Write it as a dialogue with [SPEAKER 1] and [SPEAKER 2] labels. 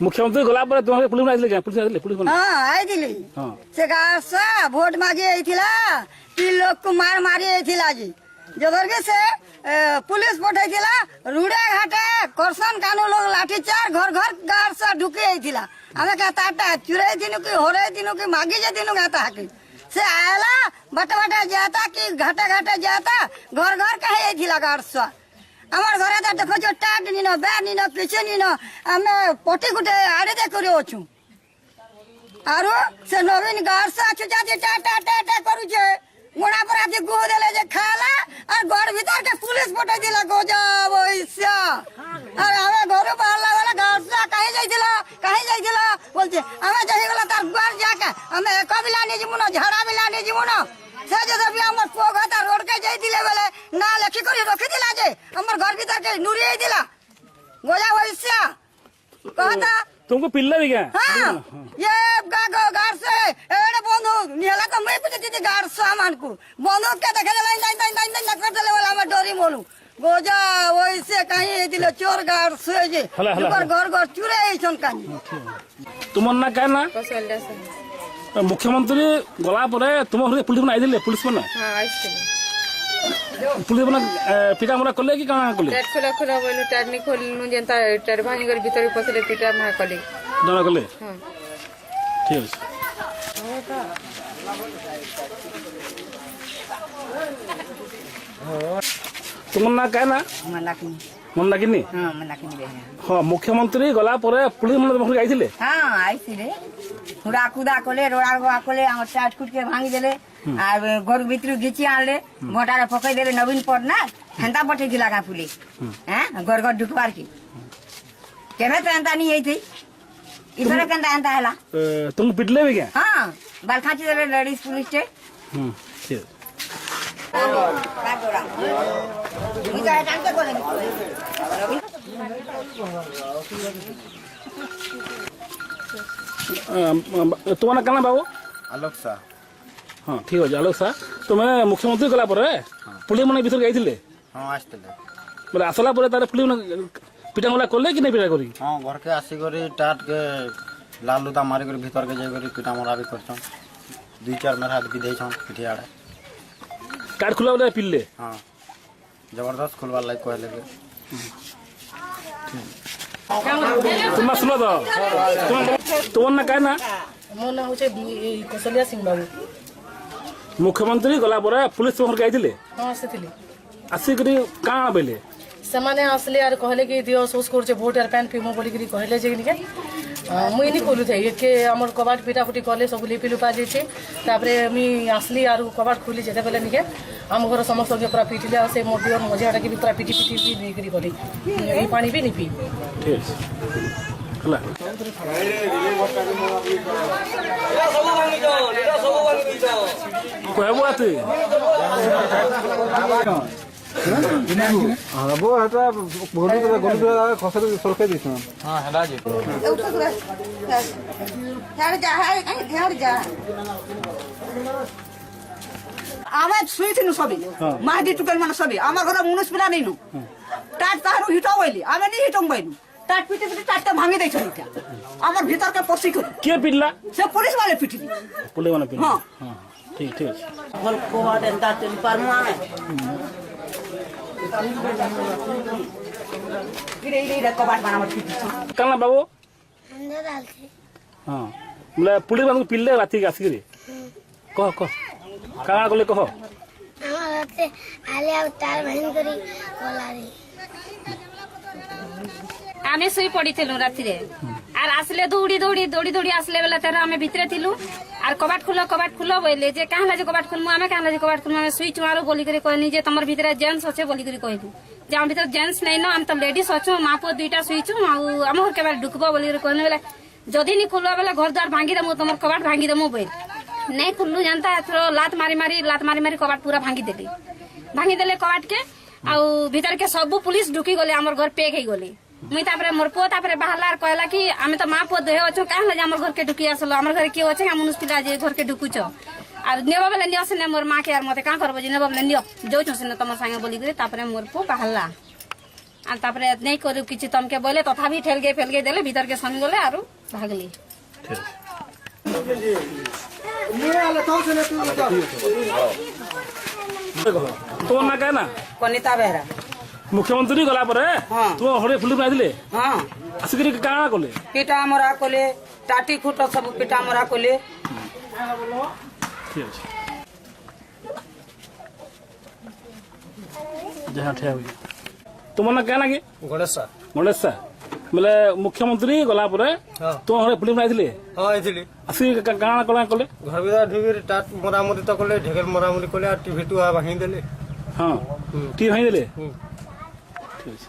[SPEAKER 1] मुख्यमंत्री गला पर तुम्हारे पुलिस आइले क्या पुलिस आइले पुलिस
[SPEAKER 2] हाँ आई दिली से गासा वोट मांगी आइथिला 3 लोग को मारी आइथिला जी जबरगी से पुलिस पठाइथिला रुड़े घाटे करसन कानू लोग लाठीचार घर घर गार से ढुके आइथिला हमें कहता चुराई दिनु की होरे दिनु की मांगी जे दिनु कहता हकी से आयला बटा जाता कि घाटे घाटे जाता घर घर कहे आइथिला गार से আমার ঘরে তো দেখো যে টাট নিন ব্যাগ নিন কিছু নিন আমি পটি গুটে আড়ে দে করে অছু আর সে নবীন গার্স আছে যাতে টা করুছে মোড়া পর আদি গো দেলে যে খালা আর ঘর ভিতর কে পুলিশ পটাই দিলা গোজা বইসা আর আমি ঘরে বাহলা वाला গার্স কাহে যাইছিল বলছে আমি যাই গলা তার ঘর যাকে আমি কবিলা নি জীবন ঝাড়া বিলা নি জীবন से जो भी हमर पोगता रोड के जाई दिले बेले ना लेखी करी रखी दिला जे हमर घर भीतर के नुरी दिला गोजा वैसा कहता
[SPEAKER 1] तुमको पिल्ला भी क्या
[SPEAKER 2] हां ये गार से एड़े बंधु निहला तो मैं पूछती थी गार सामान को बंधु के देखे लाइन न कर देले वाला मैं डोरी मोलू गोजा वैसे कहीं दिले चोर गार से जे ऊपर घर चुरे छन कहीं
[SPEAKER 1] तुमन ना कहना मुख्यमंत्री गला पर तुम पुलिस आई दिले पुलिस मैंने पुलिस मैंने पिटा मरा कले कि काना कले
[SPEAKER 3] टाट खोला बोलू टाट नहीं खोलनु जनता टाट भांगी कर भीतर पसले पिटा मा कले
[SPEAKER 1] डरा कले
[SPEAKER 3] हां
[SPEAKER 1] ठीक है तुम ना कहना मन लागिनी हाँ मुख्यमंत्री गला पर पुलिस मैंने आई दिले
[SPEAKER 2] हाँ आइसिले हुड़ा कुदा कले रोड़ा कले हम टाट कुट के भांगी देले আর ঘর ভিতরে গিচি আনলে মোটারে পকাই দেলে নবীন পটনাক হেন্তা পঠাই দিলা গা পুলিশ হ্যাঁ ঘর ঘর ঢুকবার কি কেবে তো এন্তা নি হইতি ইধরে কেনতা এন্তা হেলা
[SPEAKER 1] तुम पिटले भी क्या
[SPEAKER 2] हां बाल खाची देले लेडीज पुलिस टे
[SPEAKER 1] ठीक
[SPEAKER 2] কাগোরা ইটা টানতে বলে
[SPEAKER 1] तुम्हारा कहना बाबू
[SPEAKER 4] आलोक सा
[SPEAKER 1] हाँ ठीक है आलोक सा तुम्हें मुख्यमंत्री गला पर पुलिस मैंने भीतर गई
[SPEAKER 4] हाँ आसते
[SPEAKER 1] बोले आसला पर तारे पुलिस पिटा मला कले कि नहीं पिटा करी
[SPEAKER 4] हाँ घर के आसी करी टाट के लाल लुता मारी कर भीतर के जाई पिटा मरा भी करछन 2-4 मेरा हाथ भी देछन पिठी आड़े
[SPEAKER 1] कार्ड खुला बोले पिल्ले
[SPEAKER 4] हाँ जबरदस्त खुलवा लाइक कहले के
[SPEAKER 1] तुम सुनो तो तुम ना कहना
[SPEAKER 5] मो ना होचे कौशल्या सिंह बाबू
[SPEAKER 1] मुख्यमंत्री गला पर पुलिस तुम गई थिले
[SPEAKER 5] हां आसिथिले
[SPEAKER 1] आसिकरी काना बेले
[SPEAKER 5] समाने आसले यार कहले कि दियो सोस करचे वोट यार पैन पिमो बोली करी कहले जे निके मुई नि कोलु थे के हमर कबाट पिटा फुटी कले सब लिपि लुपा जेचे तापरे मी आसली यार कबाट खुली जेते बेले निके हम घर समस्त के पूरा पिटिले से मोटियर मजाटा के भी पूरा पिटी भी नहीं करी बोली ई पानी भी नहीं पी
[SPEAKER 1] ठीक हला कोई बात
[SPEAKER 6] हाँ वो हटा गोली खसर सरके दिस
[SPEAKER 4] हाँ हेला जे
[SPEAKER 2] আমি শুইছিনু সবই মাহাদি টুকেল মানে সবই আমার ঘরে মুনুষ পিলা নেইনু টাট তাহারু হিটাও বইলি আমি নি হিটং বাইনু টাট পিটি টাটটা ভাঙি দেইছ এটা আমার ভিতরকে পসি করি
[SPEAKER 1] के पिल्ला
[SPEAKER 2] সে পুলিশ वाले পিটিলি
[SPEAKER 1] पुलिस वाला पिल्ला
[SPEAKER 2] हाँ।
[SPEAKER 1] हां ठीक ठीक
[SPEAKER 2] বল কোবাট এন্তা তেল পারমু আমি ইরে কোবাট বানামত পিটিছ
[SPEAKER 1] कहना बाबू
[SPEAKER 7] अंदर डालते
[SPEAKER 1] हाँ बोले पुलिस वाला पिल्ले राती के आसिकरी कह काना कले कह
[SPEAKER 7] हमारे आले अवतार बहन करी बोलारी
[SPEAKER 8] आमे सोई पड़ीलु राति आर आसले दौड़ी आसले बेला तेरा आमे भितरे थिलु आर कबाट खुलो बोले जे कहला जे कबाट खुलमु आमे कहला जे कबाट खुलमु आमे सुई चुआरो बोली करी कहनी जे तमर भितरे जेंट्स अछे बोली करी कहलु जे हम भितर जेंट्स नै न हम त लेडीज अछु मापो दुईटा सुईचु आ हम घर के बार ढुकबो बोली करी कहने बेला जदी नि खुलबा बेला घर द्वार भांगी देमु तमर कबाट भांगी देमु बोल नै खुल्लु जानता एथरो लात मारी कबाट पूरा भांगी देले कबाट के आ भीतर के सब पुलिस ढुकी गले हमर घर पेक हे गले मुई तापरे मोर पो तापरे बाहरलार कहला कि आमे तो मां पो देह अछो कहला जे हमर घर के ढुकी आसलो हमर घर के होचे हम मुस्किला जे घर के ढुकुछ आर नेबा बेले नियो से मोर मां के यार मते का करबो जे नेबा बेले नियो जो छ से तमर संगे बोली करे तापरे मोर पो बाहरला আর তারপরে নেই করে কিছু তমকে বলে তথাপি ফেলগে দেলে ভিতরকে সঙ্গে গলে আর ভাগলি।
[SPEAKER 1] ঠিক আছে। তোমার না কেনা
[SPEAKER 2] কনিতা বেহরা।
[SPEAKER 1] মুখ্যমন্ত্রী গলা পরে তোমার হরে ফুলি আইলে
[SPEAKER 2] হ্যাঁ
[SPEAKER 1] আসিকি কাଣା কলে
[SPEAKER 2] পিটা মরা কলে টাটি খুট সব পিটা মরা কলে।
[SPEAKER 1] ঠিক আছে যাহা ঠিয়া হই। তোমার না কেনা কি
[SPEAKER 6] গণেশ স্যার
[SPEAKER 1] গণেশ স্যার বলে মুখ্যমন্ত্রী গলা পরে তোমার হরে ফুলি আইলে
[SPEAKER 6] হ্যাঁ আইছিলি
[SPEAKER 1] আসিকি কাଣା কলা কলে
[SPEAKER 6] ঘর ভিতরে ঢুকি টাট মরামরি তো কলে ঢেকের মরামরি কলে আর টিভি টু ভাঙি দেলে।
[SPEAKER 1] হ্যাঁ কি ভাঙি দিলে ঠিক আছে।